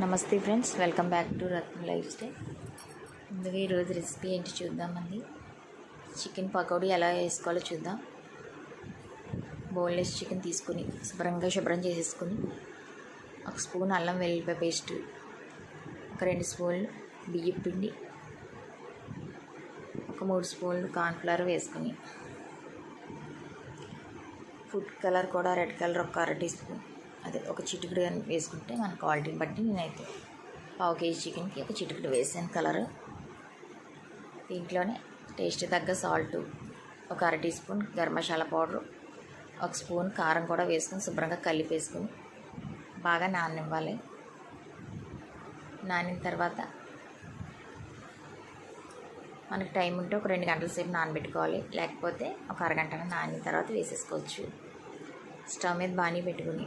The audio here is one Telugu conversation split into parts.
నమస్తే friends, welcome back to Ratna life style. ముందుగా ఈరోజు రెసిపీ ఏంటి చూద్దామండి. చికెన్ పకోడీ ఎలా వేసుకోవాలో చూద్దాం. బోన్లెస్ చికెన్ తీసుకుని శుభ్రం చేసేసుకుని ఒక స్పూన్ అల్లం వెల్లుల్లిపాయ పేస్ట్, ఒక 2 స్పూన్లు బియ్యం పిండి, ఒక 3 స్పూన్లు కార్న్ఫ్లవర్ వేసుకుని, ఫుడ్ కలర్ కూడా రెడ్ కలర్ ఒక 1/2 టీ స్పూన్, అదే ఒక చిటికెడు వేసుకుంటే మన క్వాలిటీని బట్టి నేనైతే 1/2 కేజీ చికెన్కి ఒక చిటికెడు వేసాను కలరు. దీంట్లోనే టేస్ట్ తగ్గ సాల్ట్, ఒక 1/2 teaspoon garam masala powder, 1 spoon కారం కూడా వేసుకొని శుభ్రంగా కలిపేసుకొని బాగా నాననివ్వాలి. నానిన తర్వాత మనకి టైం ఉంటే ఒక 2 గంటల సేపు నానబెట్టుకోవాలి, లేకపోతే ఒక అరగంట నానిన తర్వాత వేసేసుకోవచ్చు. స్టవ్ మీద బాణీ పెట్టుకుని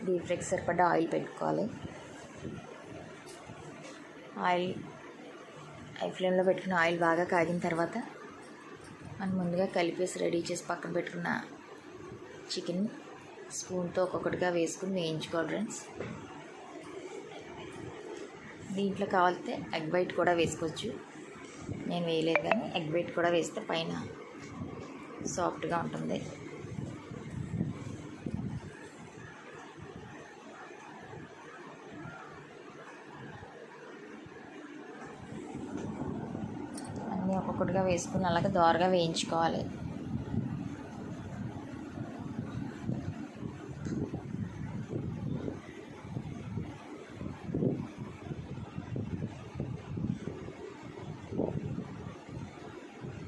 డీప్ ఫ్రైకి సరిపడ్డ ఆయిల్ పెట్టుకోవాలి. ఆయిల్ హై ఫ్లేమ్లో పెట్టుకున్న ఆయిల్ బాగా కాగిన తర్వాత మనం ముందుగా కలిపేసి రెడీ చేసి పక్కన పెట్టుకున్న చికెన్ స్పూన్తో ఒక్కొక్కటిగా వేసుకుని వేయించుకోవాలి ఫ్రెండ్స్. దీంట్లో కావాలితే ఎగ్ వైట్ కూడా వేసుకోవచ్చు, నేను వేయలేదు కానీ ఎగ్ వైట్ కూడా వేస్తే పైన సాఫ్ట్గా ఉంటుంది. అన్నీ ఒక్కొక్కటిగా వేసుకుని అలాగే దోరగా వేయించుకోవాలి.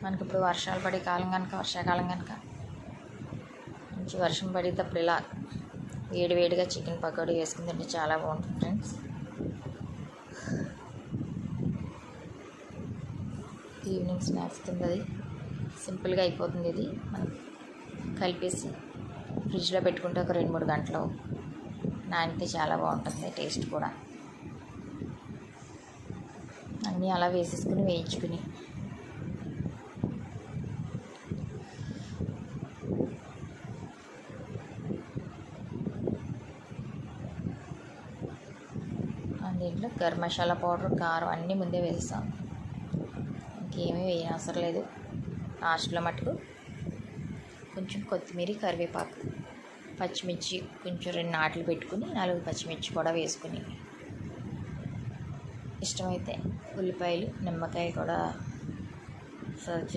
మనకి ఇప్పుడు వర్షాలు పడే కాలం కనుక, వర్షాకాలం కనుక మంచి వర్షం పడేటప్పుడు ఇలా వేడివేడిగా చికెన్ పకోడీ వేసుకుని తింటే చాలా బాగుంటుంది ఫ్రెండ్స్. ఈవినింగ్ స్నాక్స్ కింద అది సింపుల్గా అయిపోతుంది. ఇది మనం కలిపేసి ఫ్రిడ్జ్లో పెట్టుకుంటే ఒక 2-3 గంటలు నానితే చాలా బాగుంటుంది. టేస్ట్ కూడా అన్నీ అలా వేసేసుకుని వేయించుకుని దీంట్లో గరం మసాలా పౌడర్, కారం అన్నీ ముందే వేస్తాం, ఇంకేమీ వేయనవసరం లేదు. లాస్ట్లో మటుకు కొంచెం కొత్తిమీర, కరివేపాకు, పచ్చిమిర్చి కొంచెం 2 నాట్లు పెట్టుకుని 4 పచ్చిమిర్చి కూడా వేసుకుని, ఇష్టమైతే ఉల్లిపాయలు, నిమ్మకాయ కూడా సర్వ్